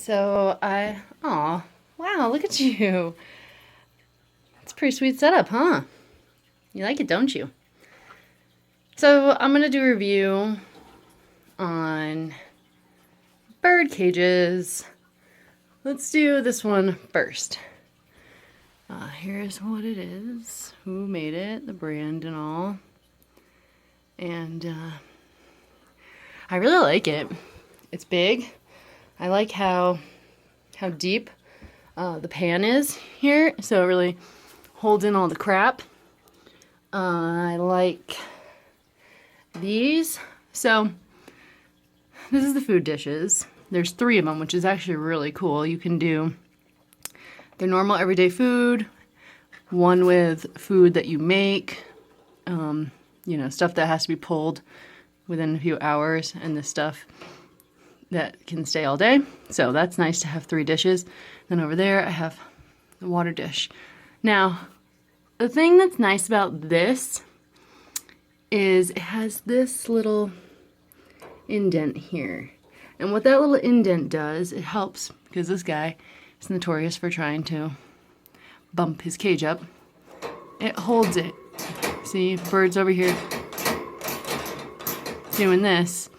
Aw, wow, look at you. It's a pretty sweet setup, huh? You like it, don't you? So I'm gonna do a review on bird cages. Let's do this one first. Here's what it is, who made it, the brand and all. And I really like it. It's big. I like how deep the pan is here, so it really holds in all the crap. I like these. So this is the food dishes. There's 3 of them, which is actually really cool. You can do their normal everyday food, one with food that you make, you know, stuff that has to be pulled within a few hours, and this stuff that can stay all day. So that's nice to have 3 dishes. Then over there I have the water dish. Now, the thing that's nice about this is it has this little indent here. And what that little indent does, it helps, because this guy is notorious for trying to bump his cage up. It holds it. See, birds over here doing this.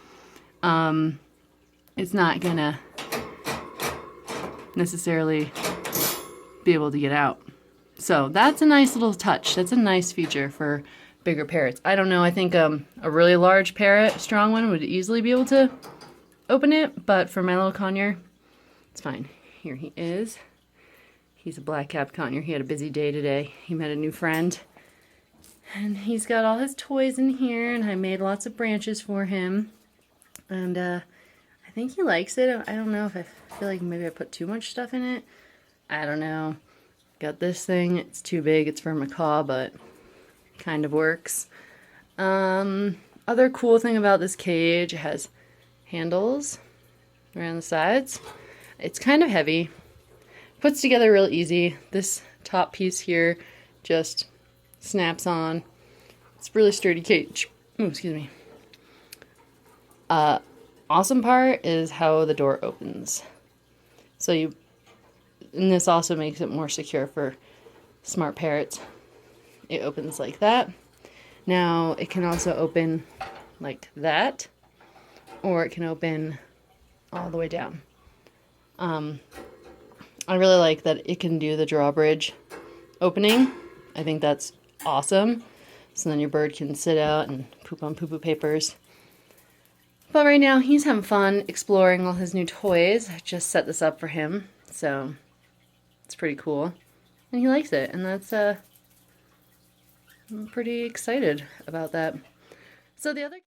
It's not gonna necessarily be able to get out. So that's a nice little touch. That's a nice feature for bigger parrots. I don't know, I think a really large parrot, a strong one, would easily be able to open it, but for my little conure, it's fine. Here he is. He's a black-capped conure. He had a busy day today. He met a new friend, and he's got all his toys in here, and I made lots of branches for him, and I think he likes it. I don't know if I feel like maybe I put too much stuff in it. I don't know. Got this thing. It's too big. It's for a macaw, but kind of works. Other cool thing about this cage, it has handles around the sides. It's kind of heavy. Puts together real easy. This top piece here just snaps on. It's a really sturdy cage. Ooh, excuse me. Awesome part is how the door opens. And this also makes it more secure for smart parrots. It opens like that. Now it can also open like that, or it can open all the way down. I really like that it can do the drawbridge opening. I think that's awesome. So then your bird can sit out and poop on poo-poo papers. But right now he's having fun exploring all his new toys. I just set this up for him, so it's pretty cool. And he likes it, and that's I'm pretty excited about that. So the other